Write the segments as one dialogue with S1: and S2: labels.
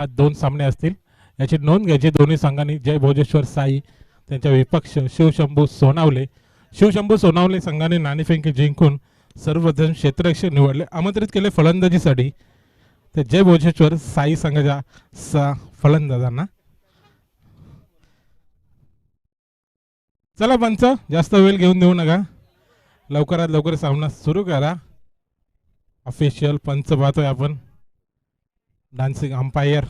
S1: आज 2 सामने असतील याची नोंद घ्यायची दोन्ही संघांनी. जय भोजेश्वर साई त्यांच्या विपक्ष शिवशंभू सोनावले संघाने नाणेफेक जिंकून सर्वप्रथम क्षेत्ररक्षक निवडले, आमंत्रित केले फलंदाजीसाठी. ते जय भोजेश्वर साई संघाच्या फलंदाजांना. चला पंच, जास्त वेळ घेऊन देऊ नका, लवकरात लवकर सामना सुरू करा. ऑफिशियल पंच पाहतोय आपण. Dancing umpire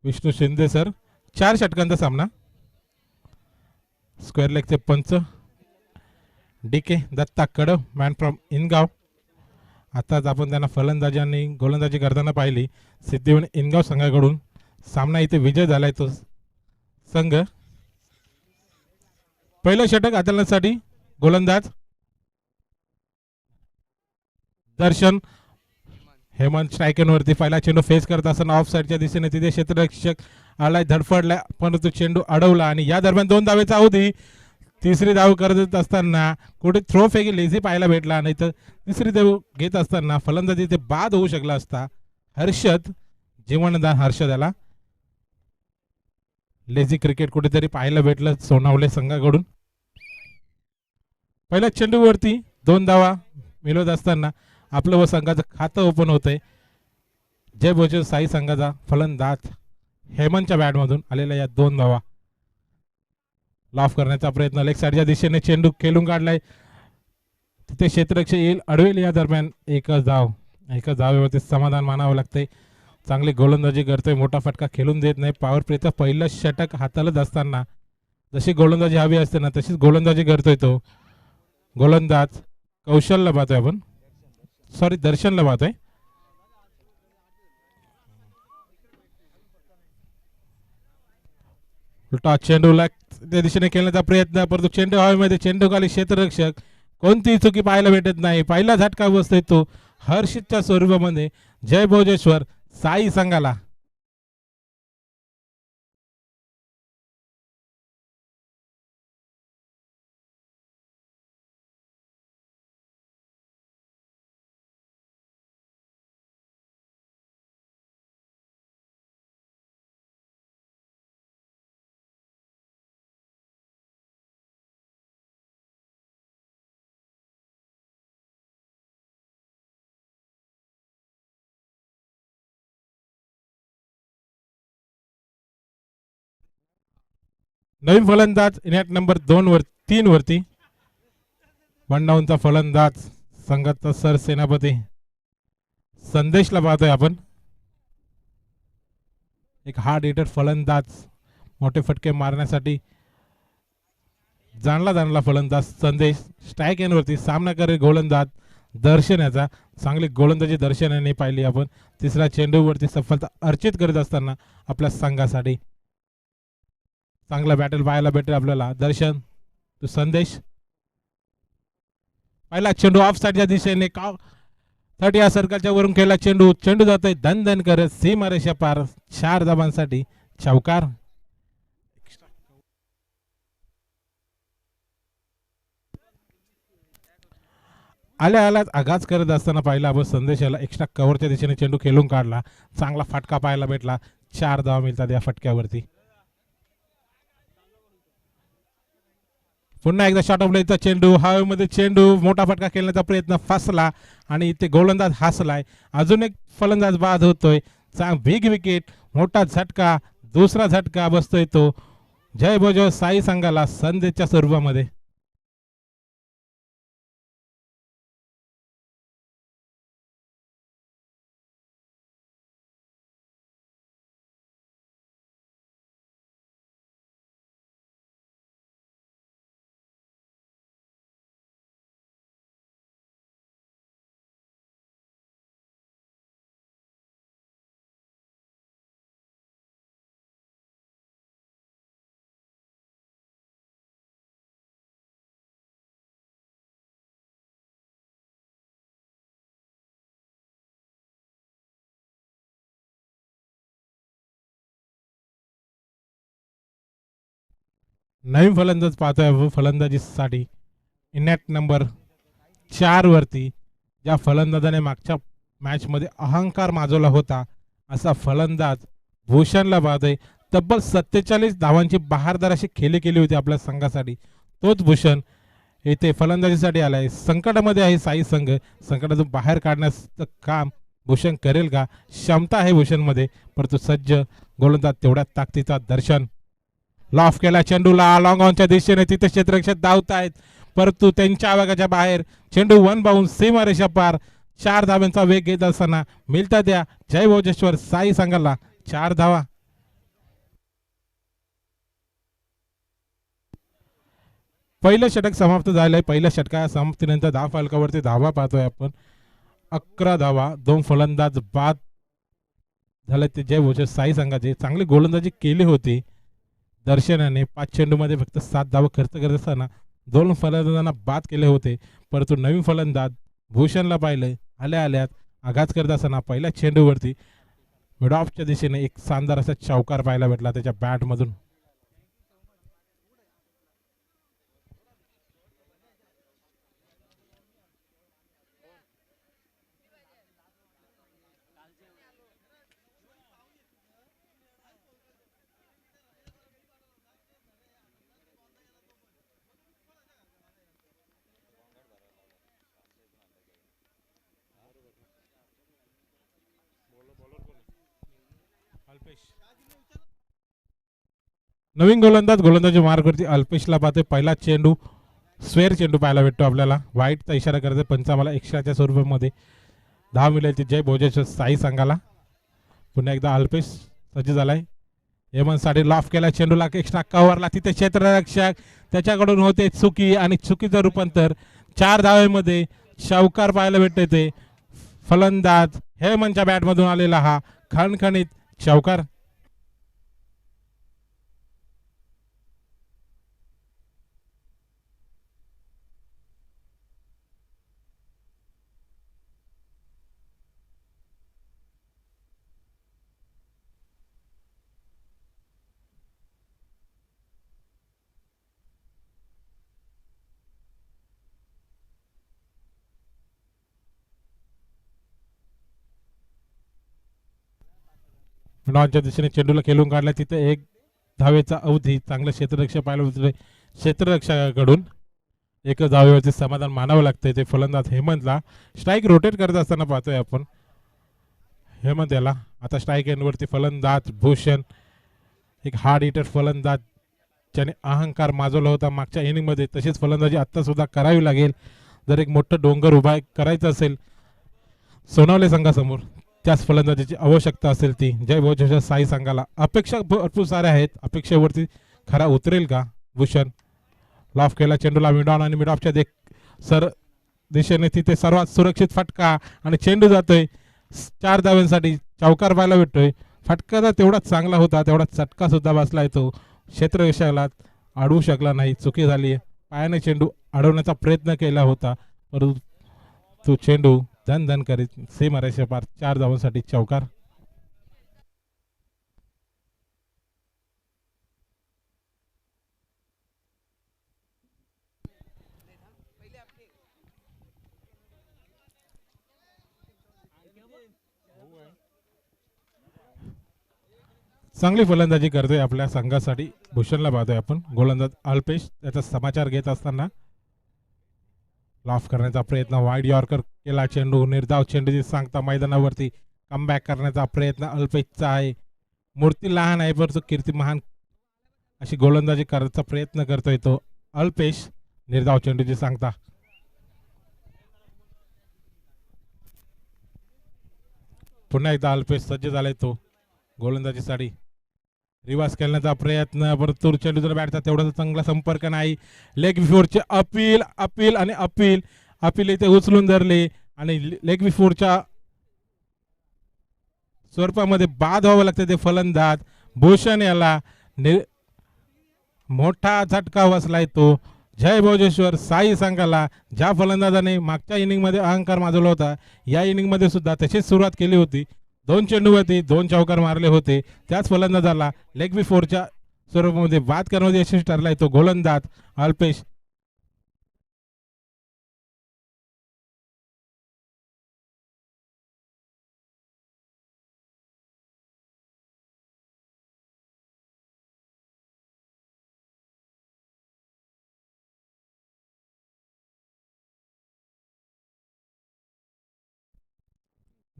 S1: Vishnu Shinde sir. 4 षटकांचा सामना. स्क्वेअर लेगचे पंच DK Datta Kadav, man from Ingaon. आताच आपण त्यांना फलंदाजी आणि गोलंदाजी करताना पाहिली. सिद्धिविनायक इनगाव संघाकडून सामना इथे विजय झालाय तो संघ. पहिलं षटक हाताळण्यासाठी गोलंदाज दर्शन हेमंत स्ट्रायकरवरती. पहिला चेंडू फेस करत असताना ऑफ साईडच्या दिशेने तिथे क्षेत्ररक्षक आलाय, धडपडला, परंतु चेंडू अडवला आणि या दरम्यान 2 धावेचा अवधी. तिसरी धाव करत असताना कुठे थ्रो फेकी लेझी पाहायला भेटला, नाही तर तिसरी धाव घेत असताना फलंदाजी ते बाद होऊ शकला असता. हर्षद जीवनदान हर्षदाला लेझी क्रिकेट कुठेतरी पाहायला भेटलं सोनावले संघाकडून. पहिल्या चेंडूवरती 2 धावा मिळवत असताना आपलं व संघाचं खातं ओपन होतंय. जय भोजेश्वर साई संघाचा फलंदाज हेमंतच्या बॅटमधून आलेल्या या 2 धावा. लॉफ करण्याचा प्रयत्न, लेग साईडच्या दिशेने चेंडू खेळून काढलाय, तिथे क्षेत्ररक्षक येईल, अडवेल. या दरम्यान एकच धावेवरती समाधान मानावं लागतंय. चांगली गोलंदाजी करतोय, मोठा फटका खेळून देत नाही. पॉवर प्लेचं पहिलं षटक हाताळत असताना जशी गोलंदाजी हवी असते ना तशीच गोलंदाजी करतोय तो गोलंदाज. कौशलला पाहतोय आपण, सॉरी दर्शनला पाहतोय. उलटा चेंडूला त्या दिशेने खेळण्याचा प्रयत्न, परंतु चेंडू हवेमध्ये, चेंडू खाली क्षेत्ररक्षक, कोणतीही चुकी पाहायला भेटत नाही. पहिला झटका बसतोय तो हर्षितच्या स्वरूपामध्ये जय भोजेश्वर साई संघाला. नवीन फलंदाज इनॅट नंबर 3 वरती. 1 डाऊनचा फलंदाज संघाचा सरसेनापती संदेशला पाहतोय आपण. एक हार्ड हिटर फलंदाज, मोठे फटके मारण्यासाठी जाणला फलंदाज संदेश. स्ट्राईक एंडवरती सामना करेल गोलंदाज दर्शन. याचा चांगली गोलंदाजी दर्शन यांनी पाहिली आपण. तिसऱ्या चेंडूवरती सफलता अर्जित करत असताना आपल्या संघासाठी चांगला बॅटल पाहायला भेटेल आपल्याला. दर्शन तो संदेश. पहिला चेंडू ऑफ साईडच्या दिशेने 30 या सर्कलच्या वरून खेळला चेंडू. चेंडू जातोय धन धन करत सीमारेषा पार. 4 धावांसाठी चौकार. आल्याच आघात करत असताना पाहिला आपण संदेशाला एक्स्ट्रा कव्हरच्या दिशेने चेंडू खेळून काढला. चांगला फटका पाहायला भेटला. 4 धावा मिळतात या फटक्यावरती. पुन्हा एकदा शॉट ऑफ प्लेचा चेंडू हवेमध्ये, चेंडू मोठा फटका खेळण्याचा प्रयत्न फसला आणि इथे गोलंदाज हसलाय. अजून एक फलंदाज बाद होतोय. बिग विकेट, मोठा झटका, दुसरा झटका बसतोय तो जय भोजेश्वर साई संघाला संदेशच्या स्वरूपामध्ये. नवीन फलंदाज पाहतोय फलंदाजीसाठी इनॅट नंबर 4 वरती. ज्या फलंदाजाने मागच्या मॅच मध्ये अहंकार माजवला होता असा फलंदाज भूषणला पाहतोय. तब्बल 47 धावांची बहारदार अशी खेळी केली होती आपल्या संघासाठी. तोच भूषण येथे फलंदाजीसाठी आलाय. संकटामध्ये आहे साई संघ. संकटातून बाहेर काढण्याचं काम भूषण करेल का? क्षमता आहे भूषणमध्ये, परंतु सज्ज गोलंदाज तेवढ्या ताकदीचा दर्शन. लॉफ केला चेंडूला लॉंग ऑनच्या दिशेने. तिथे क्षेत्ररक्षक धावतायत, परंतु त्यांच्या आवागाच्या बाहेर. चेंडू वन बाउंस सीमारेषा पार. 4 धावांचा वेग घेत असताना मिळतात त्या जय भोजेश्वर साई संघाला 4 धावा. पहिलं षटक समाप्त झालंय. पहिल्या षटका समाप्तीनंतर धाव फलकावरती धावा पाहतोय आपण. 11 धावा, 2 फलंदाज बाद झाले ते जय भोजेश्वर साई संघाचे. चांगली गोलंदाजी केली होती दर्शनाने. 5 चेंडूमध्ये फक्त 7 धावा खर्च करत असताना 2 फलंदाजांना बाद केले होते, परंतु नवीन फलंदाज भूषणला पाहिलं आल्या आल्यात आघात करत असताना पहिल्या चेंडूवरती मिड ऑफच्या दिशेने एक शानदार असा चौकार पाहायला भेटला त्याच्या बॅटमधून. नवीन गोलंदाजी मार्गवरती अल्पेशला पाहतोय. पहिला चेंडू स्वेअर चेंडू पाहायला भेटतो आपल्याला. वाईटचा इशारा करते पंच आम्हाला एक्स्ट्राच्या स्वरूपामध्ये. धाव मिळेल जय भोजेश्वर साई संघाला. पुन्हा एकदा अल्पेश सज्ज झालाय. हेमंतसाठी लॉफ केला चेंडूला एक्स्ट्रा कव्हरला. तिथे क्षेत्ररक्षक त्याच्याकडून होते चुकी आणि चुकीचं रूपांतर 4 धावेमध्ये चौकार पाहायला भेटते. ते फलंदाज हेमंतच्या बॅटमधून आलेला हा खणखणीत चौकार. नॉनच्या दिशेने चेंडूला खेळून काढला. तिथे 1 धावेचा अवधी. चांगलं क्षेत्ररक्षक पाहायला मिळतोय क्षेत्ररक्षकाकडून. 1 धावेवरती समाधान मानावं लागतंय ते फलंदाज हेमंतला. स्ट्राईक रोटेट करत असताना पाहतोय आपण हेमंत याला. आता स्ट्राईक एंडवरती फलंदाज भूषण, एक हार्ड हिटर फलंदाज ज्याने अहंकार माजवला होता मागच्या इनिंगमध्ये. तशीच फलंदाजी आत्ता सुद्धा करावी लागेल जर एक मोठं डोंगर उभा करायचं असेल सोनावले संघासमोर. त्याच फलंदाजीची आवश्यकता असेल ती जय भोजेश्वर साई संघाला. अपेक्षा भरपूर साऱ्या आहेत. अपेक्षेवरती खरा उतरेल का भूषण? लॉफ केला चेंडूला मिडॉन आणि मिडॉफच्या सर दिशेने. तिथे सर्वात सुरक्षित फटका आणि चेंडू जातोय 4 धाव्यांसाठी. चौकार पाहायला भेटतोय. फटका तेवढाच चांगला होता, तेवढा चटका सुद्धा बसलाय. तो क्षेत्ररक्षकाला अडवू शकला नाही. चुकी झाली. पायाने चेंडू अडवण्याचा प्रयत्न केला होता, परंतु तो चेंडू धन धन करीत सीमारेषे पार. 4 धावांसाठी चौकार. चांगली फलंदाजी करतोय आपल्या संघासाठी भूषणला पाहतोय आपण. गोलंदाज अल्पेश त्याचा समाचार घेत असताना लॉफ करण्याचा प्रयत्न. वाईड यॉर्कर केला चेंडू. निर्धाव चेंडूची सांगता मैदानावरती. कमबॅक करण्याचा प्रयत्न अल्पेशचा आहे. मूर्ती लहान आहे परंतु कीर्ती महान अशी गोलंदाजी करण्याचा प्रयत्न करतोय तो अल्पेश. निर्धाव चेंडूची सांगता. पुन्हा एकदा अल्पेश सज्ज झालाय तो गोलंदाजीसाठी. रिवर्स खेळण्याचा प्रयत्न, परंतु चेंडूचा बॅटचा तेवढा चांगला संपर्क नाही. लेग बिफोरचे अपील अपील आणि अपील. अपील इथे उचलून धरले आणि लेग बिफोरच्या स्वरूपामध्ये बाद व्हावं लागतं ते फलंदाज भूषण याला. मोठा झटका बसलाय तो जय भोजेश्वर साई संघाला. ज्या फलंदाजाने मागच्या इनिंगमध्ये अहंकार माजवला होता, या इनिंगमध्ये सुद्धा तशीच सुरुवात केली होती. 2 चेंडूवरती 2 चौकार मारले होते. त्याच फलंदाजाला लेग बिफोरच्या स्वरूपामध्ये बाद करण्यामध्ये यशस्वी ठरलाय तो गोलंदाज अल्पेश.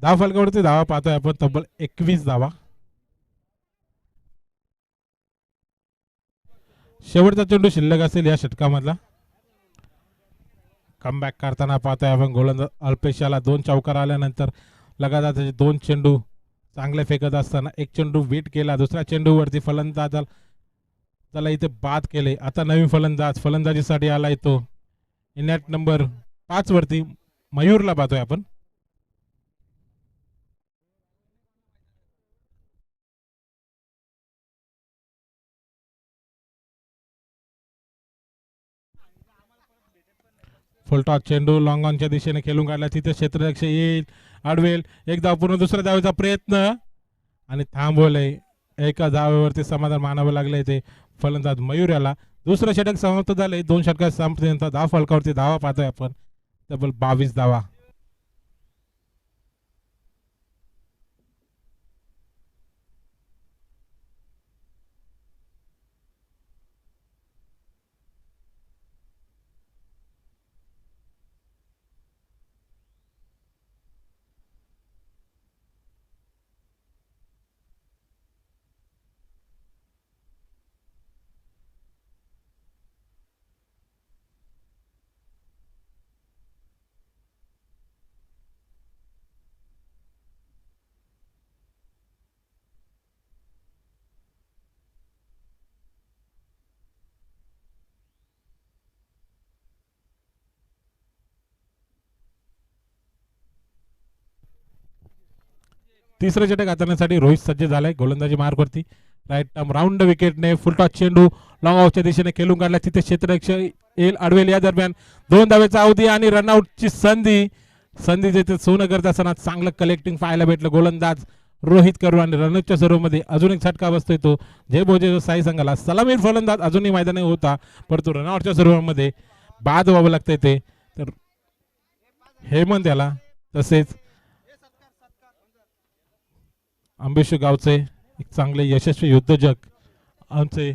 S1: धाव फलकावरती धावा पाहतोय आपण तब्बल 21 धावा. शेवटचा चेंडू शिल्लक असेल या षटकामधला. कमबॅक करताना पाहतोय आपण गोलंदाज अल्पेश याला 2 चौकार आल्यानंतर लगातार त्याचे 2 चेंडू चांगले फेकत असताना एक चेंडू बीट केला. दुसऱ्या चेंडूवरती फलंदाज त्याला इथे बाद केले. आता नवीन फलंदाज फलंदाजीसाठी आला येतो इनॅट नंबर 5 वरती मयूरला पाहतोय आपण. फुलटॉस चेंडू लॉंग ऑनच्या दिशेने खेळून काढला. तिथे क्षेत्ररक्षक येईल, अडवेल. एक धाव पूर्ण. दुसऱ्या धावेचा प्रयत्न आणि थांबवलंय. एका धावेवरती समाधान मानावं लागलंय ते फलंदाज मयूर याला. दुसरं षटक समाप्त झालंय. 2 षटकात संपल्यानंतर धाव फलकावरती धावा पाहतोय आपण तब्बल 22 धावा. तिसरं षटक हाताळण्यासाठी रोहित सज्ज झालाय गोलंदाजी मार्गवरती. राईट टर्म राऊंड विकेटने फुलटॉस चेंडू लॉंग ऑफच्या दिशेने खेळून काढला. तिथे क्षेत्ररक्षक येईल, अडवेल. या दरम्यान 2 धावेचा अवधी आणि रनआउटची संधी. संधी तिथे सोनं करत असताना चांगलं कलेक्टिंग पाहायला भेटलं गोलंदाज रोहित करू आणि रनआउटच्या सर्वमध्ये अजून एक छटका बसतोय तो जय भोजे साई संघाला. सलामीर फलंदाज अजूनही मैदानी होता परंतु रनआउटच्या सर्वांमध्ये बाद व्हावं लागतंय ते. तर हेमंत याला तसेच आंबेशू गावचे एक चांगले यशस्वी उद्योजक आमचे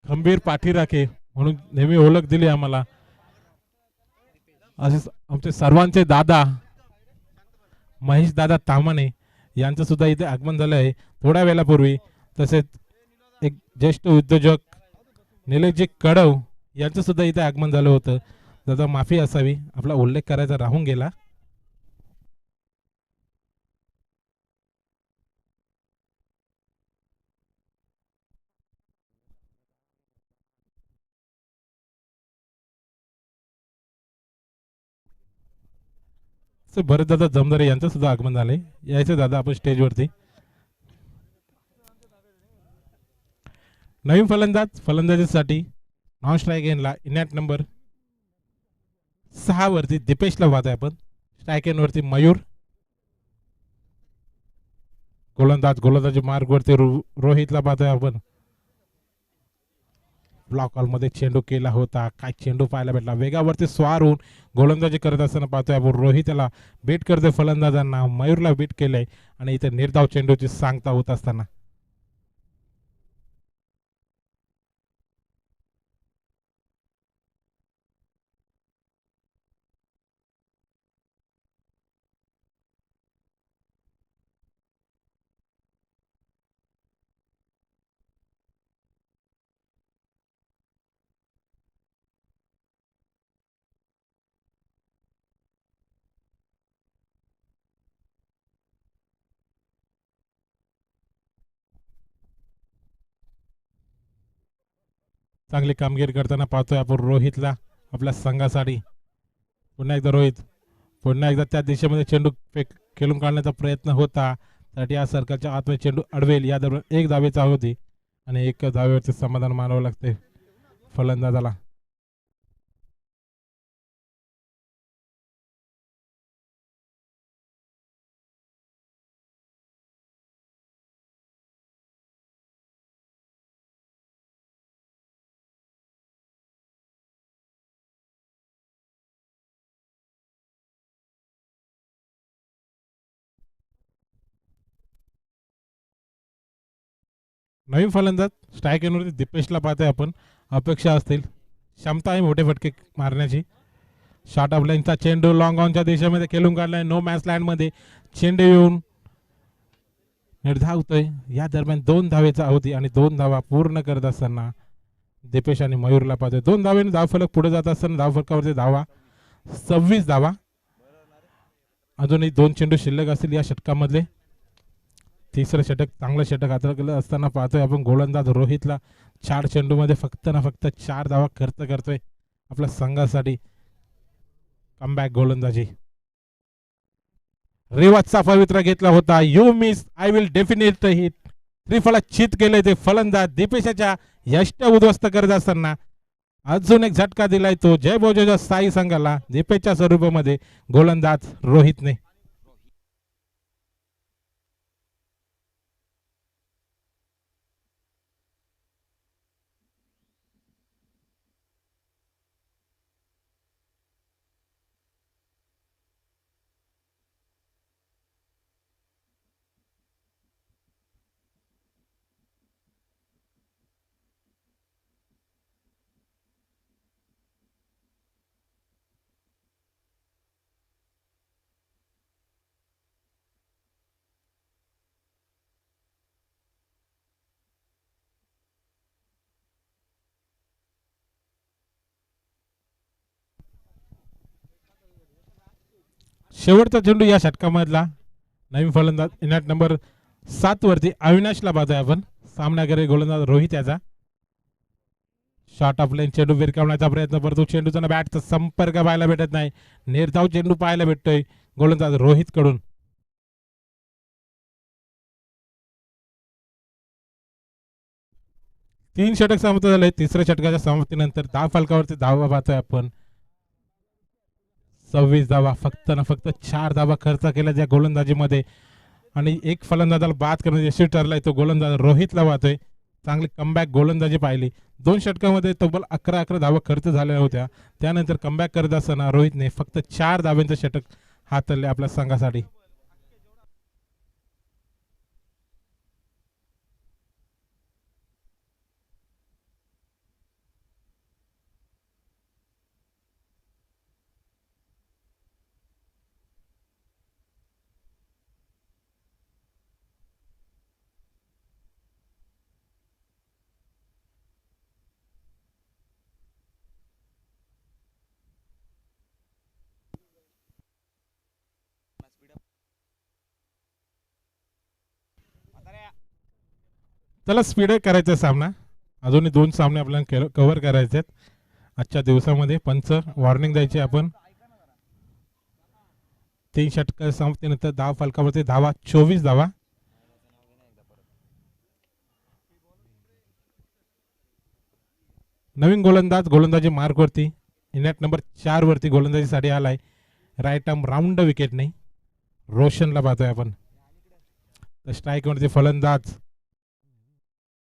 S1: खंबीर पाठीराखे म्हणून नेहमी ओळख दिली आम्हाला असे आमचे सर्वांचे दादा महेश दादा तामाणे यांचं सुद्धा इथे आगमन झालं आहे थोड्या वेळापूर्वी. तसेच एक ज्येष्ठ उद्योजक निलेशजी कडव यांचं सुद्धा इथे आगमन झालं होतं. दादा माफी असावी, आपला उल्लेख करायचा राहून गेला. भरत दादा जमदारे यांचं सुद्धा आगमन झालंय. यायचं दादा आपण स्टेजवरती. नवीन फलंदाज फलंदाजीसाठी नॉन स्ट्राईक एनला इनॅट नंबर 6 वरती दीपेशला पाहतोय आपण. स्ट्राईक एन वरती मयूर. गोलंदाजी मार्ग वरती रोहितला पाहतोय आपण. ब्लॉक हॉल मध्ये चेंडू केला होता. काय चेंडू पाहायला भेटला. वेगावरती स्वार होऊन गोलंदाजी करत असताना पाहतोय आपण रोहित याला बीट करतोय फलंदाजांना. मयूरला बीट केलंय आणि इथे निर्धाव चेंडूची सांगता होत असताना चांगली कामगिरी करताना पाहतोय आपण रोहितला आपल्या संघासाठी. पुन्हा एकदा रोहित पुन्हा एकदा त्या दिशेमध्ये चेंडू खेळून काढण्याचा प्रयत्न होता. तर या सर्कलच्या आतमध्ये चेंडू अडवेल. या दरम्यान 1 धावेचा होती आणि 1 धावेवरचे समाधान मानावं लागते फलंदाजाला. नवीन फलंदाज स्ट्राईक एनवरती दीपेशला पाहतोय आपण. अपेक्षा असतील, क्षमता आहे मोठे फटके मारण्याची. शॉर्ट ऑफ लाईनचा चेंडू लॉंग ऑनच्या दिशेमध्ये खेळून काढलाय. नो मॅच लँड मध्ये चेंडू येऊन निर्धावतोय. या दरम्यान 2 धावेचा अवधी आणि 2 धावा पूर्ण करत असताना दीपेश आणि मयूरला पाहतोय. 2 धावेने धावफलक पुढे जात असताना धावफलकावरती धावा 26 धावा. अजूनही 2 चेंडू शिल्लक असतील या षटकामधले. तिसरं षटक चांगलं षटक हाताळलं असताना पाहतोय आपण गोलंदाज रोहितला 4 चेंडूमध्ये फक्त ना फक्त 4 धावा खर्च करतोय आपल्या संघासाठी. कमबॅक गोलंदाजी. रेवाजचा पवित्रा घेतला होता. You miss I will definite hit. त्रिफळा चित केले ते फलंदाज दीपेशाच्या यष्ट उद्ध्वस्त करत असताना अजून एक झटका दिलाय तो जय बोजेच्या साई संघाला दीपेशच्या स्वरूपामध्ये गोलंदाज रोहितने. शेवटचा चेंडू या षटकामधला. नवीन फलंदाज इनॅट नंबर 7 वरती अविनाशला पाहतोय आपण. सामनाकडे गोलंदाज रोहित याचा. शॉर्ट ऑफ लाईन चेंडू विरकावण्याचा प्रयत्न करतो. चेंडूचा बॅटचा संपर्क पाहायला भेटत नाही. निर्धाव चेंडू पाहायला भेटतोय गोलंदाज रोहित कडून. 3 षटक समाप्त झाले. तिसऱ्या षटकाच्या समाप्तीनंतर धाव फलकावरती धावा पाहतोय आपण 26 धावा. फक्त ना फक्त 4 धावा खर्च केल्या त्या गोलंदाजीमध्ये आणि एक फलंदाजाला बाद करण्याची यशस्वी ठरलाय तो गोलंदाज रोहितला पाहतोय. चांगली कमबॅक गोलंदाजी पाहिली. 2 षटकामध्ये तब्बल 11 धावा खर्च झाल्या होत्या. त्यानंतर कमबॅक करत असताना रोहितने फक्त 4 धाव्यांचं षटक हाताळले आपल्या संघासाठी. चला स्पीड करायचा सामना. अजूनही 2 सामने आपल्याला कव्हर करायचे आहेत आजच्या दिवसामध्ये. पंच वॉर्निंग द्यायची आपण. 3 षटक समाप्तीनंतर धाव फलकावरती धावा 24 धावा. नवीन गोलंदाज गोलंदाजी मार्क वरती इनॅट नंबर 4 वरती गोलंदाजीसाठी आलाय. राईट आर्म राऊंड विकेट नाही. रोशनला पाहतोय आपण. स्ट्राईक वरती फलंदाज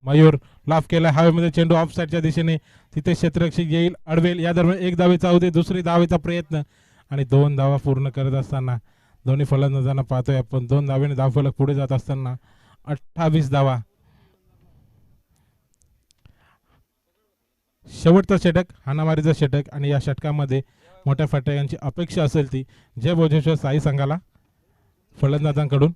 S1: मयूर लाफ केला हवेमध्ये. चेंडू ऑफ साईडच्या दिशेने तिथे क्षेत्ररक्षक येईल अडवेल. या दरम्यान 1 धावेचा अवधी. दुसरी धावेचा प्रयत्न आणि 2 धावा पूर्ण करत असताना दोन्ही फलंदाजांना पाहतोय आपण. 2 धावेने धावफलक पुढे जात असताना 28 धावा. शेवटचा षटक हाणामारीचा षटक आणि या षटकामध्ये मोठ्या फटक्यांची अपेक्षा असेल ती जय भोजेश्वर साई संघाला फलंदाजांकडून.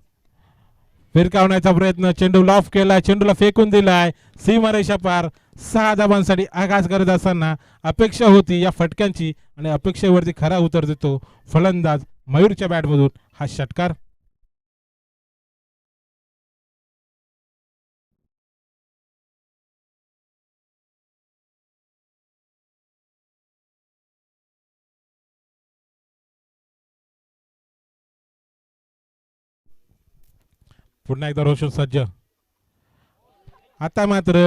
S1: फिरकावण्याचा प्रयत्न. चेंडू लॉफ केलाय. चेंडूला फेकून दिलाय सीमारेषा पार. 6 धावांसाठी आघात करत असताना अपेक्षा होती या फटक्यांची आणि अपेक्षेवरती खरा उतर देतो फलंदाज मयूरच्या बॅटमधून हा षटकार. पुन्हा एकदा रोशन सज्ज. आता मात्र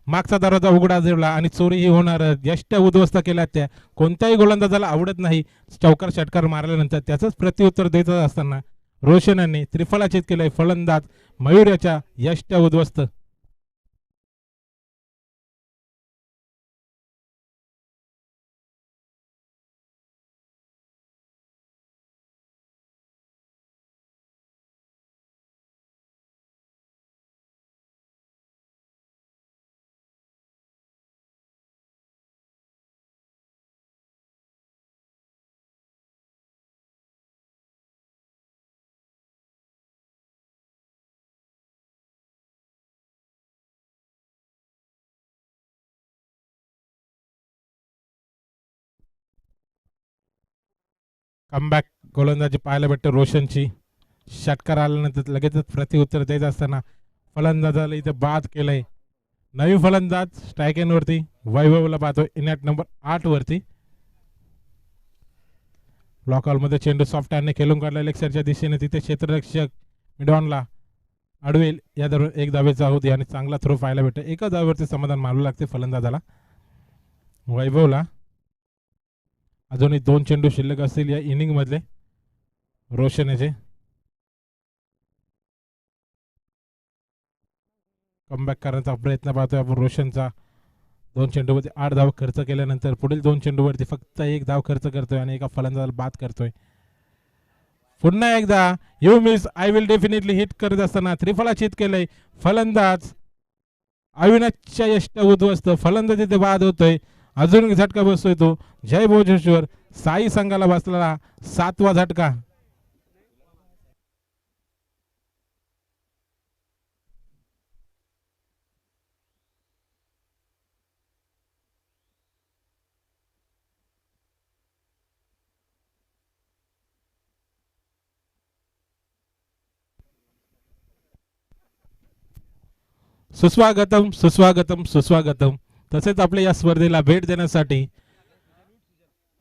S1: मागचा दरवाजा उघडा ठेवला आणि चोरीही होणार. यष्ट उद्ध्वस्त केल्या त्या कोणत्याही गोलंदाजाला आवडत नाही चौकार षटकार मारल्यानंतर त्याचंच प्रत्युत्तर देत असताना रोशनने त्रिफळाचित केलंय फलंदाज मयूर याच्या यष्ट उद्ध्वस्त. कमबॅक गोलंदाजी पाहायला भेटते रोशनची. षटकार आल्यानंतर लगेचच प्रत्युत्तर देत असताना फलंदाजाला इथे बाद केलंय. नवी फलंदाज स्ट्राईक एंड वरती वैभवला पाहतोय इनॅट नंबर 8 वरती. ब्लॉक मध्ये चेंडू सॉफ्ट हँडने खेळून काढला लेक्सरच्या दिशेने. तिथे क्षेत्ररक्षक मिडॉनला अडवेल या दरम्यान एक धावेचा होती आणि चांगला थ्रो पाहायला भेटतो. एका धावेवरती समाधान मानू लागते फलंदाजाला. वैभवला अजूनही 2 चेंडू शिल्लक असतील या इनिंग मधले. रोशन याचे कमबॅक करण्याचा प्रयत्न पाहतोय आपण रोशनचा. 2 चेंडूवरती 8 धाव खर्च केल्यानंतर पुढील 2 चेंडूवरती फक्त 1 धाव खर्च करतोय आणि एका फलंदाजाला बाद करतोय. पुन्हा एकदा you miss I will definitely hit करत असताना त्रिफळाचीत केलंय फलंदाज. अविनाशच्या यष्ट उद्ध्वस्त फलंदाज इथे बाद होतोय. अजून एक झटका बसतोय तो जय भोजेश्वर साई संघाला बसलेला 7वा झटका. सुस्वागतम सुस्वागतम सुस्वागतम. तसेच आपल्या या स्पर्धेला भेट देण्यासाठी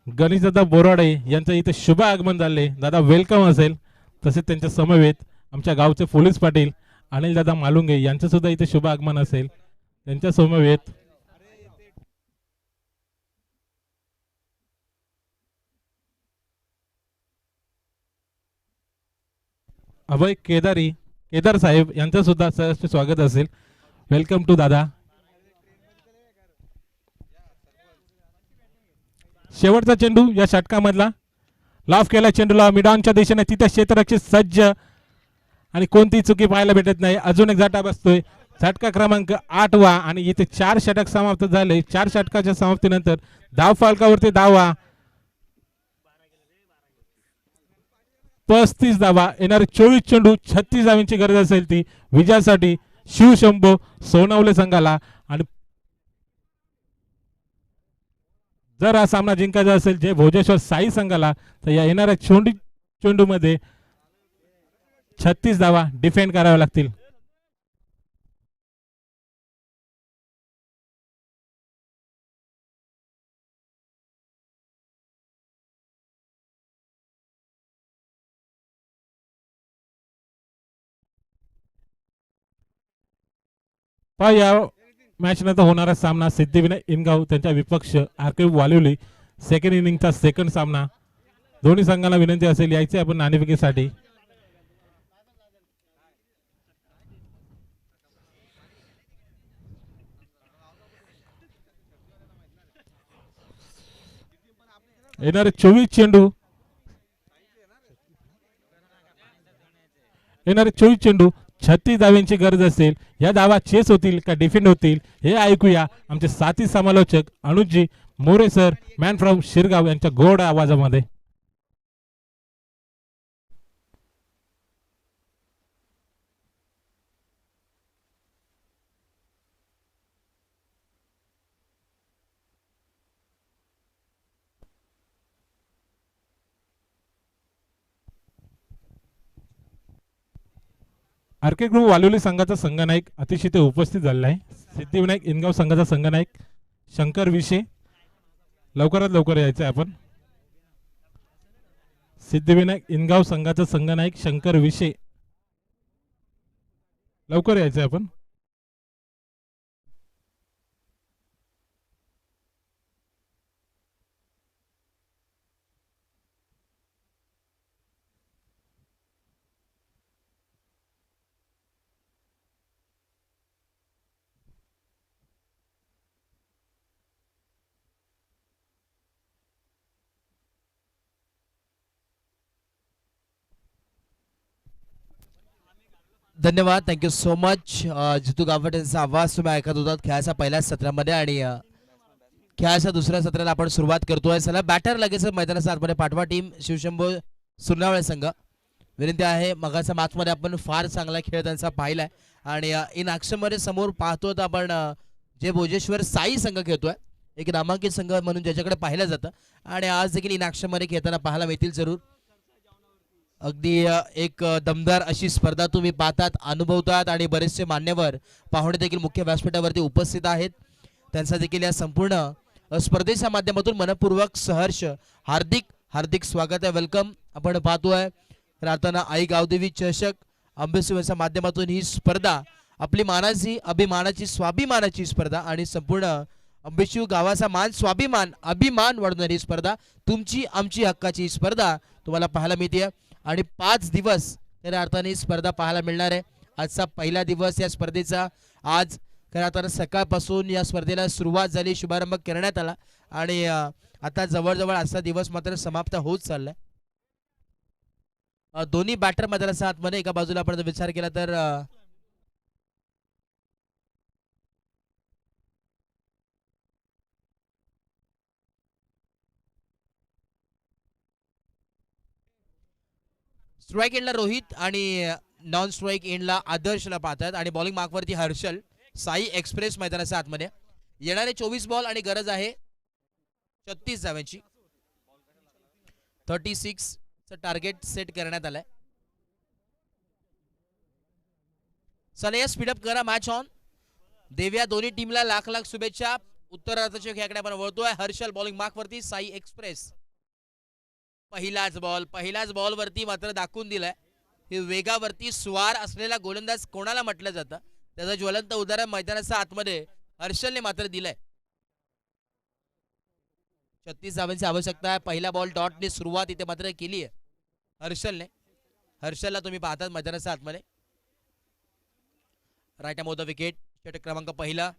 S1: गणेशदादा बोराडे यांचं इथे शुभ आगमन झाले. दादा वेलकम असेल. तसेच त्यांच्या समवेत आमच्या गावचे पोलीस पाटील अनिल दादा मालुंगे यांचं सुद्धा इथे शुभ आगमन असेल. त्यांच्या समवेत अभय केदार साहेब यांचं सुद्धा सहर्ष स्वागत असेल. वेलकम टू दादा. शेवटचा चेंडू या षटकामधला लाफ केला चेंडूला मिडॉनच्या दिशेने. तिथे क्षेत्ररक्षक सज्ज आणि कोणतीही चुकी पाहायला भेटत नाही. अजून एक झटका बसतोय. झटका क्रमांक 8वा आणि इथे 4 षटक समाप्त झाले. 4 षटकाच्या समाप्तीनंतर धाव फलकावरती धावा 35 धावा. येणारे 24 चेंडू 36 धावांची गरज असेल ती विजयासाठी शिवशंभो सोनवणे संघाला. आणि जर हा सामना जिंकायचा असेल जय भोजेश्वर साई संघाला तर या येणाऱ्या चेंडू मध्ये 36 धावा डिफेंड कराव्या लागतील. या मॅच नंतर होणारा सामना सिद्धिविनायक इनगाव त्यांच्या विपक्ष आरके वालिवली. सेकंड इनिंगचा सेकंड सामना. दोन्ही संघाला विनंती असेल यायचे आपण नाणेफेकीसाठी. येणारे 24 चेंडू 36 धावांची गरज असेल. या धावा चेस होतील का डिफेंड होतील हे ऐकूया आमचे साथी समालोचक Anujji More sir man from Shirgaon यांच्या गोड आवाजामध्ये. आरके ग्रुप वालिवली संघाचा संघनायक अतिशय ते उपस्थित झालेला आहे. सिद्धिविनायक इनगाव संघाचा संघनायक शंकर विशे लवकरात लवकर यायचं आहे आपण. सिद्धिविनायक इनगाव संघाचा संघनायक शंकर विशे लवकर यायचं आहे आपण.
S2: धन्यवाद. Thank you so much. Jitu Gawat यांचा आवाज तुम्ही ऐकत होतात खेळाच्या पहिल्या सत्रामध्ये आणि खेळाच्या दुसऱ्या सत्राला आपण सुरुवात करतोय. चला बॅटर लगेच मैदानाच्या आतमध्ये पाठवा. टीम शिवशंभो सुनावळे संघ विनंती आहे. मगाच्या मॅचमध्ये आपण फार चांगला खेळ त्यांचा पाहिलाय आणि इन ॲक्शनमध्ये समोर पाहतो तर आपण जे भोजेश्वर साई संघ खेळतोय एक नामांकित संघ म्हणून ज्याच्याकडे पाहिलं जातं आणि आज देखील इन ॲक्शनमध्ये खेळताना पाहायला मिळतील जरूर. अगदी एक दमदार अशी स्पर्धा तुम्ही पाहतात, अनुभवतात आणि बरेचसे मान्यवर पाहुणे देखील मुख्य व्यासपीठावरती उपस्थित आहेत. त्यांचा देखील या संपूर्ण स्पर्धेच्या माध्यमातून मनपूर्वक सहर्ष हार्दिक हार्दिक स्वागत आहे, वेलकम आपण पाहतोय. राहताना आई गावदेवी चषक अंबेसिवरच्या माध्यमातून ही स्पर्धा आपली मानाची अभिमानाची स्वाभिमानाची स्पर्धा आणि संपूर्ण अंबेशिव गावाचा मान स्वाभिमान अभिमान वाढवणारी स्पर्धा, तुमची आमची हक्काची ही स्पर्धा तुम्हाला पाहायला मिळते आणि 5 दिवस खऱ्या अर्थाने स्पर्धा पाहायला मिळणार आहे. आजचा पहिला दिवस या स्पर्धेचा. आज खऱ्या अर्थाने सकाळपासून या स्पर्धेला सुरुवात झाली, शुभारंभ करण्यात आला आणि आता जवळजवळ आजचा दिवस मात्र समाप्त होत चाललाय. दोन्ही बॅटर मैदानाच्या आतमध्ये एका बाजूला आपण विचार केला तर स्ट्राईक एंडला रोहित आणि नॉन स्ट्राईक एंडला आदर्शला पाहतात आणि बॉलिंग मार्कवरती हर्षल. साई एक्सप्रेस मैदानाच्या आतमध्ये येणारे 24 बॉल आणि गरज आहे 36 धावांची. 36 चं टार्गेट सेट करण्यात आलंय. चला या स्पीडअप करा, मॅच ऑन देव्या दोन्ही टीमला लाख लाख शुभेच्छा. उत्तरार्धाच्या खेळाकडे आपण वळतोय. हर्षल बॉलिंग मार्कवरती, साई एक्सप्रेस पहिलाच बॉल वरती मात्र दाखवून दिलाय हे वेगावरती स्वार असलेला गोलंदाज कोणाला म्हटलं जातं, त्याचं ज्वलंत उदाहरण मैदानाच्या आतमध्ये हर्षलने मात्र दिलंय. 36 धावांची आवश्यकता आहे. पहिला बॉल डॉटने सुरुवात इथे मात्र केली आहे हर्षलने. हर्षलला तुम्ही पाहतात मैदानाच्या आतमध्ये. राईट मोद विकेट, षटक क्रमांक पहिला.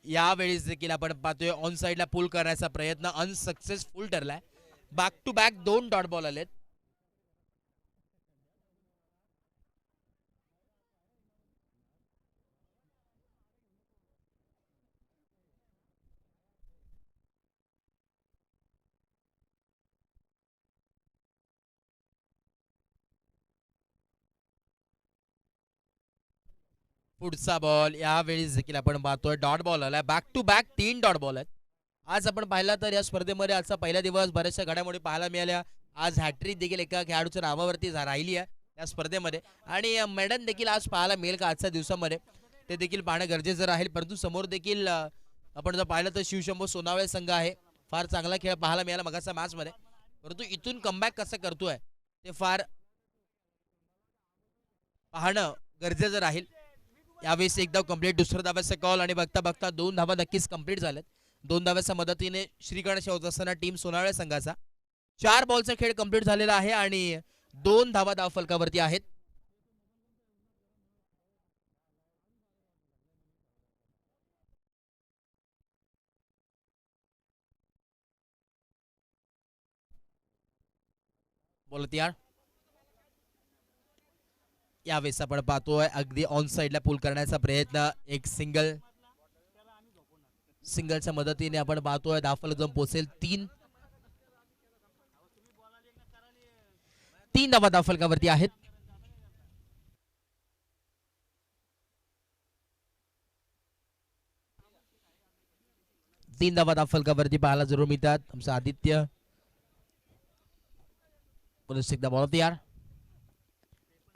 S2: यावेळेस देखील आपण पाहतोय ऑन साइडला पुल करण्याचा प्रयत्न अनसक्सेसफुल ठरलाय. Back to back 2 dot ball आलेत. पुढचा बॉल यावेळी देखील आपण पाहतोय डॉट बॉल आलाय. Back to back 3 dot ball आहेत. आज आपण पाहिला तर या स्पर्धेमध्ये आजचा पहिला दिवस बऱ्याचशा घडामोडी पाहायला मिळाल्या. आज हॅट्रिक देखील एका खेळाडूच्या नावावरती राहिली आहे या स्पर्धेमध्ये आणि मेडन देखील आज पाहायला मिळेल का आजच्या दिवसामध्ये ते देखील पाहणं गरजेचं राहील. परंतु समोर देखील आपण जर पाहिलं तर शिवशंभू सोनावळे संघ आहे. फार चांगला खेळ पाहायला मिळाला मगाच्या मॅचमध्ये, परंतु इथून कमबॅक कसं करतोय ते फार पाहणं गरजेचं राहील. यावेळेस एक धाव कंप्लीट, दुसरा धावाचा कॉल आणि बघता बघता 2 धावा नक्कीच कंप्लीट झाल्यात. 2 धाव्याच्या मदतीने श्रीगणेश होत असताना टीम सोनावळे संघाचा 4 बॉलचा खेळ कंप्लीट झालेला आहे आणि 2 धावा धाव फलकावरती आहेत. बोलत यार यावेळेस आपण पाहतोय अगदी ऑन साइडला पुल करण्याचा प्रयत्न. एक सिंगलच्या मदतीने आपण पाहतोय धावफलक जाऊन पोहोचेल 3 धावा धावफलकावरती आहेत. तीन धावा धावफलकावरती पाहायला जरूर मिळतात. आमचा आदित्य पुन्हा एकदा बॉल तयार.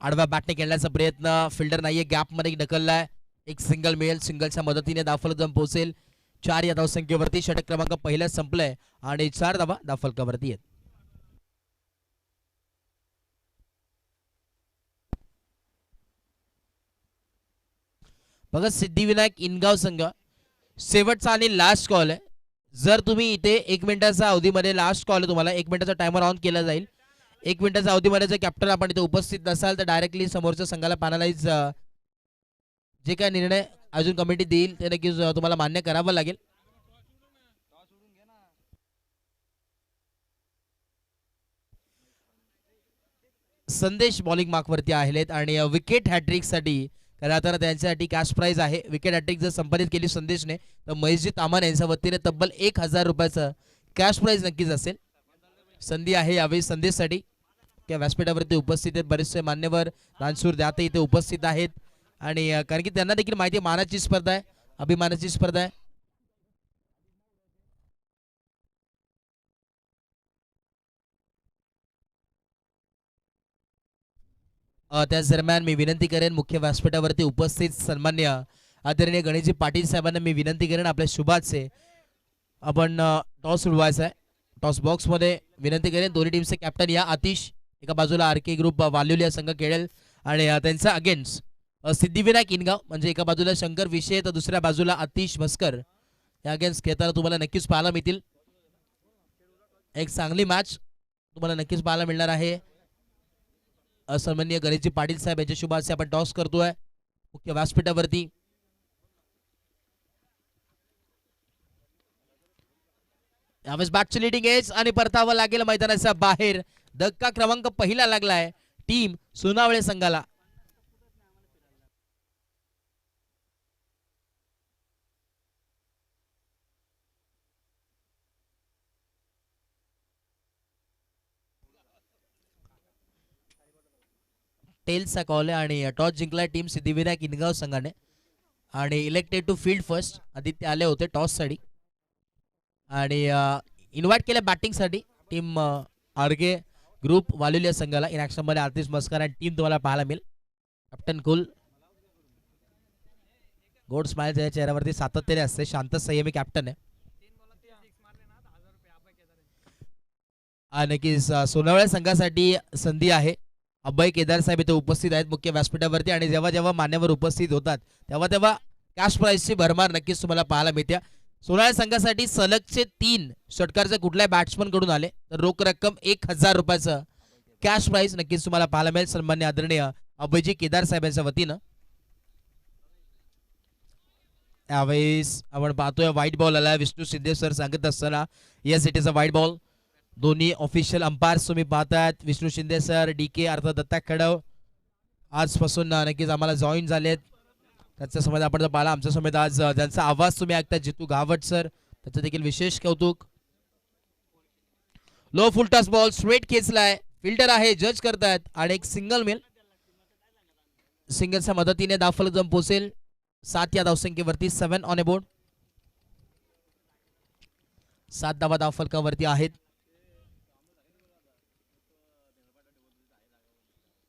S2: आडव्या बॅटने खेळण्याचा प्रयत्न, फिल्डर नाहीये, गॅप मध्ये ढकललाय. एक सिंगल मिळेल, सिंगलच्या मदतीने धावफलक जाऊन पोहोचेल 4 या धावसंख्येवरती. षटक क्रमांक पहिला संपलाय आणि 4 धावा धावफलकावरती आहेत. बघा सिद्धिविनायक इनगाव संघ शेवटचा आणि लास्ट कॉल आहे. जर तुम्ही इथे 1 मिनिटाच्या अवधीमध्ये लास्ट कॉल आहे, तुम्हाला 1 मिनिटाचा टायमर ऑन केला जाईल. 1 मिनिटाच्या अवधीमध्ये जर कॅप्टन आपण इथे उपस्थित नसाल तर डायरेक्टली समोरच्या संघाला पॅनलाइज जे काय निर्णय अजून कमिटी देईल ते नक्कीच तुम्हाला मान्य करावं लागेल. संदेश बॉलिंग मार्कवरती आहेत आणि विकेट हॅट्रिक साठी आता त्यांच्यासाठी कॅश प्राइज आहे. विकेट हॅट्रिक जर संपादित केली संदेशने तर महेशजी तामान यांच्या वतीने तब्बल 1000 रुपयाचं कॅश प्राइज नक्कीच असेल. संधी आहे यावेळी संदेशसाठी. त्या व्यासपीठावरती उपस्थित आहेत बरेचसे मान्यवर, रानसूर दाते इथे उपस्थित आहेत आणि कारण की त्यांना देखील माहिती आहे मानाची स्पर्धा आहे, अभिमानाची स्पर्धा आहे. त्याच दरम्यान मी विनंती करेन मुख्य व्यासपीठावरती उपस्थित सन्मान्य आदरणीय गणेशजी पाटील साहेबांना मी विनंती करेन आपल्या शुभाचे आपण टॉस उडवायचा आहे. टॉस बॉक्समध्ये विनंती करेन दोन्ही टीमचे कॅप्टन या आतिश एका बाजूला आर के ग्रुप वाल्युलिया संघ खेळेल आणि त्यांचा अगेन्स्ट सिद्धिविनायक इनगाव म्हणजे एका बाजूला शंकर विषय तर दुसऱ्या बाजूला आतिश भस्कर या अगेन्स्ट खेळताना तुम्हाला नक्कीच पाहायला मिळतील. एक चांगली मॅच तुम्हाला नक्कीच पाहायला मिळणार आहे. सन्माननीय गणेशजी पाटील साहेब यांच्या शुभाचे आपण टॉस करतोय मुख्य व्यासपीठावरती. यावेळेस बॅटची लिडिंग एज आणि परतावं लागेल मैदानाच्या बाहेर. धक्का क्रमांक पहिला लागलाय टीम सोनावळे संघाला. टेल्सचा कॉल आहे आणि टॉस जिंकलाय टीम सिद्धिविनायक इनगाव संघाने आणि elected to field first Aditya आले होते टॉससाठी आणि इन्व्हाइट केलं बॅटिंगसाठी टीम आरके ग्रुप वाल्युलिया संघाला. इन ॲक्शनमध्ये आतिश मस्कर आणि टीम तुम्हाला पाहायला मिळेल. कॅप्टन कुल गोड स्माइल त्याच्या चेहऱ्यावरती सातत्याने असते. शांत संयमी कॅप्टन आहे. नक्कीच सोनावळे संघासाठी संधी आहे. अभय केदार साहेब इथे उपस्थित आहेत मुख्य व्यासपीठावरती आणि जेव्हा जेव्हा मान्यवर उपस्थित होतात तेव्हा तेव्हा कॅश प्राईजची भरमार नक्कीच तुम्हाला पाहायला मिळते. सोनावळे संघासाठी सलगचे 3 षटकार कुठल्याही बॅट्समन कडून आले तर रोख रक्कम 1000 रुपयाचं कॅश प्राईज नक्कीच तुम्हाला पाहायला मिळेल सन्मान्य आदरणीय अभयजी केदार साहेबांच्या वतीनं. यावेळेस आपण पाहतोय व्हाईट बॉल आला. विष्णू शिंदे सर सांगत असताना yes it is a white ball. दोन्ही ऑफिशियल अंपायर्स तुम्ही पाहतायत विष्णू शिंदे सर DK अर्थात दत्ता खडव आजपासून नक्कीच आम्हाला जॉईन झालेत. त्याच्या समोर आपण जर पाहिला आमच्या समोर आज ज्यांचा आवाज तुम्ही ऐकता जितू गावट सर त्याचं देखील विशेष कौतुक. Low full toss ball straight खेचलाय. फिल्डर आहे जज करतायत आणि एक सिंगल मिल. सिंगलच्या मदतीने धावफलक जम पोहोचेल 7 या धावसंख्येवरती. 7 ऑन अ बोर्ड. 7 धावा धावफलकावरती आहेत.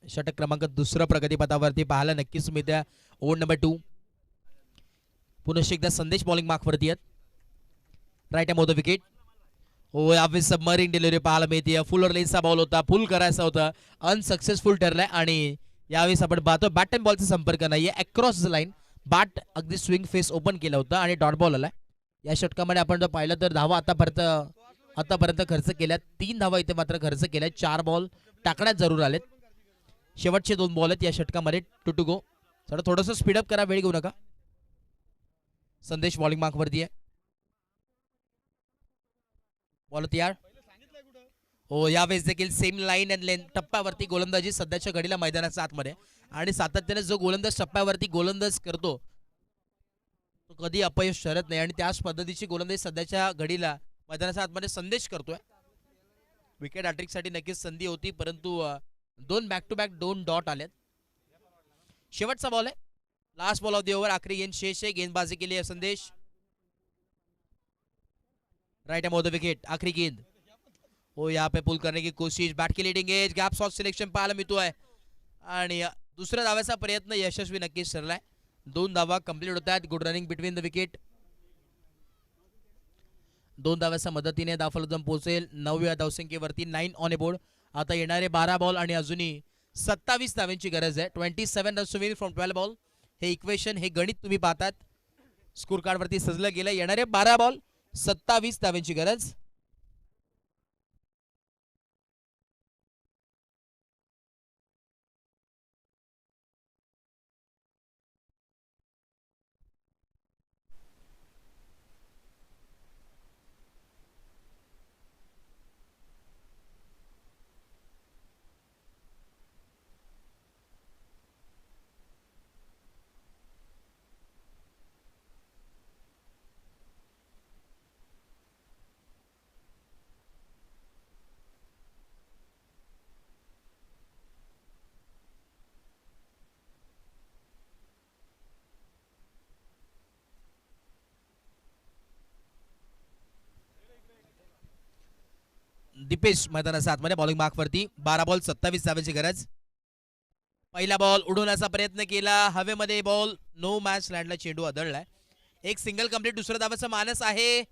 S2: षटक क्रमांक 2 प्रगतीपथावरती पाहायला नक्कीच मिळत्या. ओव्हर नंबर 2 पुन्हा एकदा संदेश बॉलिंग मार्कवरती आहेत. Right hand off the wicket. हो यावेळी सबमरीन डिलिव्हरी पाहायला मिळते. फुलर लेन्सचा बॉल होता. फुल करायचा होता अनसक्सेसफुल ठरलाय आणि यावेळेस आपण पाहतो बॅट अँड बॉलचा संपर्क नाहीये. अक्रॉस द लाईन बॅट अगदी स्विंग फेस ओपन केला होता आणि डॉट बॉल आलाय. या षटकामध्ये आपण जर पाहिलं तर धावा आतापर्यंत खर्च केल्या. 3 धावा इथे मात्र खर्च केल्या. 4 बॉल टाकण्यात जरूर आलेत. शेवटचे 2 बॉल आहेत या षटकामध्ये. To go. जरा थोडंसं स्पीडअप करा वेळ घेऊ नका. संदेश बॉलिंग मार्कवरती आहे. बॉल तयार. हो यावेळेस देखील सेम लाईन अँड लेंथ टप्प्यावरती गोलंदाजी सध्याच्या घडीला मैदानाच्या आतमध्ये आणि सातत्याने जो गोलंदाज टप्प्यावरती गोलंदाज करतो तो कधी अपयश ठरत नाही आणि त्याच पद्धतीची गोलंदाजी सध्याच्या घडीला मैदानाच्या आतमध्ये संदेश करतोय. विकेट हॅट्रिकसाठी नक्कीच संधी होती परंतु 2 बॅक टू बॅक 2 डॉट आलेत. शेवटचा बॉल आहे. Last ball of the over. आखरी गेंद शेष है. गेंदबाजी के लिए संदेश. Right hand of the wicket. आखरी गेंद. वो यहाँ पे पुल करने की कोशिश. बैट की leading edge. Gap shot selection पाहायला मिळतोय आणि दुसऱ्या धाव्याचा प्रयत्न यशस्वी नक्कीच ठरलाय. 2 धावा कंप्लीट होत आहेत. Good running between the wicket. 2 धाव्याच्या मदतीने धावफलक पोहोचेल 9व्या धावसंख्येवरती. 9 ऑन अ बोर्ड. आता येणारे 12 बॉल आणि अजूनही 27 धाव्यांची गरज आहे. 27 runs to win from 12 ball. हे इक्वेशन हे गणित तुम्ही पाहतात स्कोर कार्ड वरती सजलं गेलं. येणारे 12 बॉल 27 धाव्यांची गरज. दीपेश मैदानाच्या आतमध्ये बॉलिंग मार्कवरती. 12 बॉल 27 धाव्यांची गरज. पहिला बॉल उडवण्याचा प्रयत्न केला, हवेमध्ये बॉल नो मॅच लँडला, चेंडू आदळलाय. एक सिंगल कंप्लीट, दुसऱ्या धावाचा मानस आहे,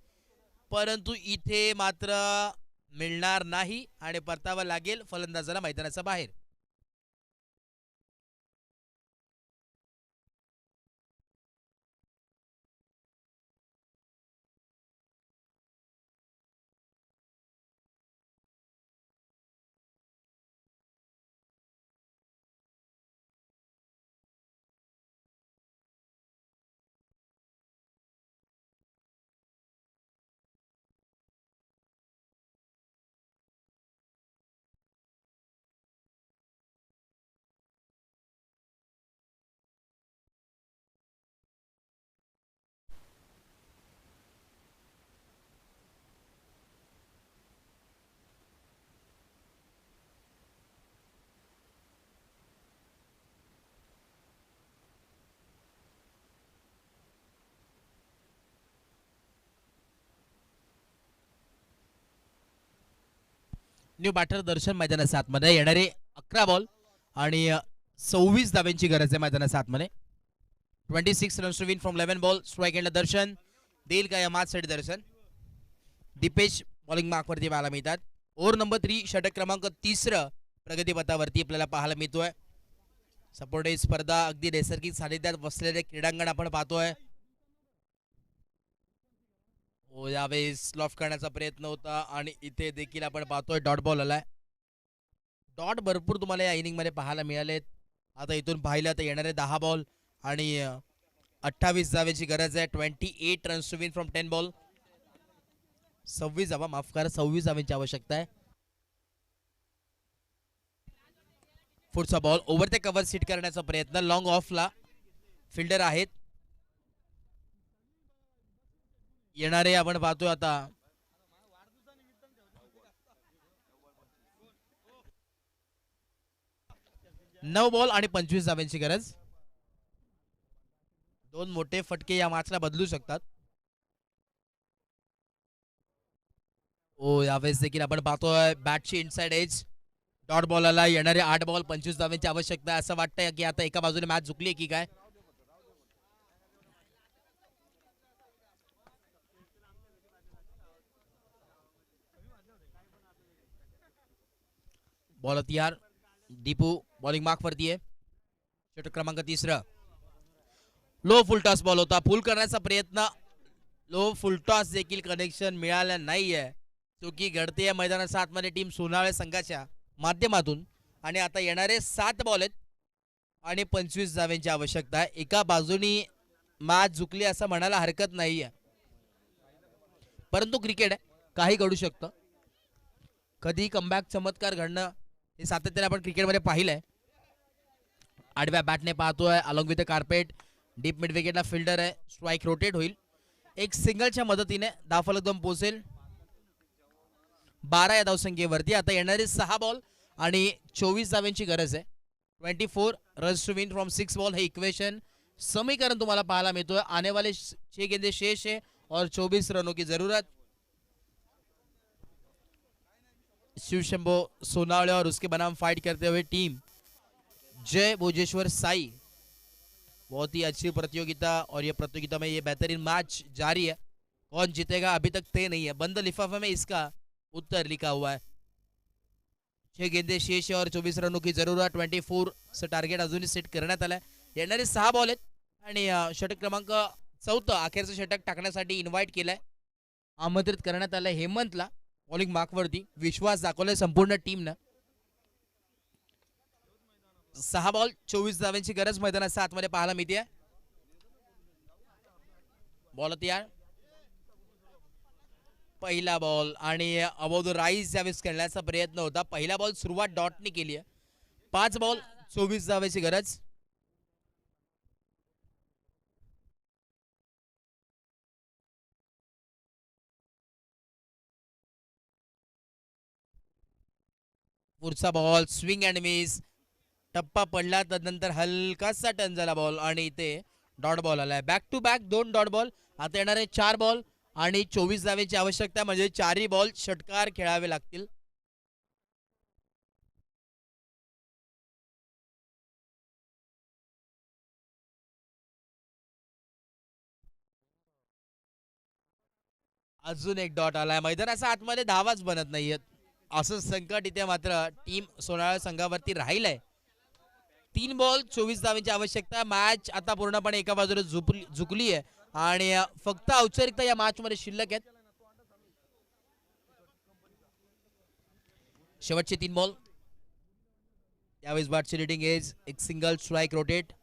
S2: परंतु इथे मात्र मिळणार नाही आणि परतावा लागेल फलंदाजाला मैदानाच्या बाहेर. न्यू बॅटर दर्शन मैदानाच्या आतमध्ये, येणारे 11 बॉल आणि 26 धाब्यांची गरज आहे मैदानाच्या आतमध्ये. 26 runs to win from 11 ball. Strike एंडला दर्शन देईल का या मॅचसाठी दर्शन. दीपेश बॉलिंग मार्कवरती पाहायला मिळतात. ओव्हर नंबर 3, षटक क्रमांक 3 प्रगतीपथावरती आपल्याला पाहायला मिळतोय. सपोर्ट ही स्पर्धा अगदी नैसर्गिक सानिध्यात बसलेले क्रीडांगण आपण पाहतोय. यावेळेस लॉफ्ट करण्याचा प्रयत्न होता आणि इथे देखील आपण पाहतोय डॉट बॉल आलाय. डॉट भरपूर तुम्हाला या इनिंग मध्ये पाहायला मिळालेत. आता इथून पाहिलं तर येणारे 10 बॉल आणि 28 धावेची गरज आहे. 28 runs to win from 10 ball. 26 धावा, माफ करा, 26 धावांची आवश्यकता आहे. पुढचा बॉल ओव्हर ते कव्हर सीट करण्याचा प्रयत्न, लॉंग ऑफला फिल्डर आहेत. येणारे आपण पाहतोय आता 9 बॉल आणि 25 धाव्यांची गरज. 2 मोठे फटके या मॅचला बदलू शकतात. यावेळेस देखील आपण पाहतोय बॅटची इनसाइड एज. डॉट बॉलला येणारे 8 बॉल 25 धाव्यांची आवश्यकता आहे. असं वाटतंय की आता एका बाजूने मॅच झुकली की काय. बॉल तयार, दीपू बॉलिंग मार्क वरती आहे. षटक क्रमांक 3. लो फुल टॉस बॉल होता, फुल करण्याचा प्रयत्न, लो फुल टॉस देखील कनेक्शन मिळालं नाहीये. चुकी घडते या मैदानाच्या आतमध्ये टीम सोनाळे संघाच्या माध्यमातून. आणि आता येणारे 7 बॉल आहेत आणि 25 धाव्यांची आवश्यकता आहे. एका बाजूनी मॅच झुकली असं म्हणायला हरकत नाहीये, परंतु क्रिकेट आहे, काही घडू शकतं. कधी कमबॅक चमत्कार घडणं हे सातत्याने आपण क्रिकेटमध्ये पाहिलंय. आडव्या बॅटने पाहतोय along with the carpet. Deep mid विकेटला फिल्डर आहे. स्ट्राईक रोटेट होईल. एक सिंगलच्या मदतीने धावफलक पोहोचेल 12 या धावसंख्येवरती. आता येणारे 6 बॉल आणि 24 धाव्यांची गरज आहे. 24 runs to win from 6 ball हे इक्वेशन समीकरण तुम्हाला पाहायला मिळतोय. आने वाले 6 गेंदे शेष है और 24 रनों की जरूरत. शिवशंभो सोनावळे और उसके बनाम फाइट करते हुए टीम जय भोजेश्वर साई. बहुत ही अच्छी प्रतियोगिता और ये प्रतियोगिता में ये बेहतरीन मैच जारी है. कौन जीतेगा अभी तक तय नहीं है. बंद लिफाफे में इसका उत्तर लिखा हुआ है. 6 गेंदे शेष है और 24 रनों की जरूरत. 24 से टार्गेट अजूनही सेट करण्यात आलाय. येणारे 6 बॉल आहेत आणि षटक क्रमांक 4 अखेरचं षटक टाकण्यासाठी इन्व्हाइट केलंय, आमंत्रित करण्यात आलंय हेमंतला. बॉलिंग मार्कवरती विश्वास दाखवलाय संपूर्ण टीमनं. 6 बॉल 24 धाव्यांची गरज मैदानाच्या आतमध्ये पाहायला मिळते. बॉल तयार, पहिला बॉल आणि अबोव द राईज यावेळेस खेळण्याचा प्रयत्न होता. पहिला बॉल सुरुवात डॉटने केली आहे. 5 बॉल 24 धाव्याची गरज. पुढचा बॉल स्विंग अँड मिस, टप्पा पडला त्यानंतर हलकासा टर्न झाला बॉल आणि इथे डॉट बॉल आलाय. Back to back 2 dot ball. आता येणारे 4 बॉल आणि 24 धावेची आवश्यकता, म्हणजे 4ही बॉल षटकार खेळावे लागतील. अजून एक डॉट आलाय. मैदानाच्या आतमध्ये धावाच बनत नाहीयेत. असं संकट इथे मात्र टीम सोनाळ संघावरती राहिलंय. 3 बॉल 24 धावांची आवश्यकता. मॅच आता पूर्णपणे एका बाजूला झुकली आहे आणि फक्त औपचारिकता या मॅच मध्ये शिल्लक आहेत. शेवटचे 3 बॉल. यावेळेस बॅटची रेटिंग इज एक सिंगल स्ट्राइक रोटेट.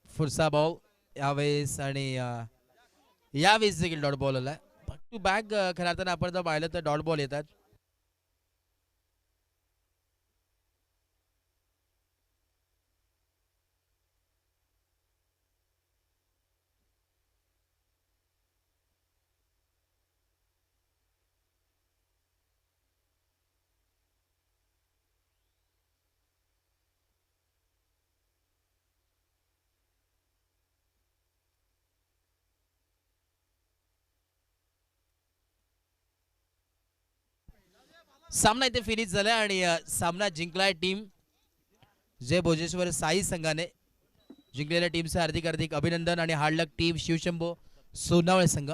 S2: पुढचा बॉल यावेळेस आणि यावेळेस देखील डॉट बॉल आलाय. बॅक टू बॅक खऱ्या अर्थानं आपण जर पाहिलं तर डॉट बॉल येतात. सामना इथे फिनिश झाला आणि सामना जिंकलाय टीम जय भोजेश्वर साई संघाने. जिंकलेल्या टीमचे हार्दिक हार्दिक अभिनंदन आणि हार्ड लक टीम शिवशंभो सोनावळे संघ.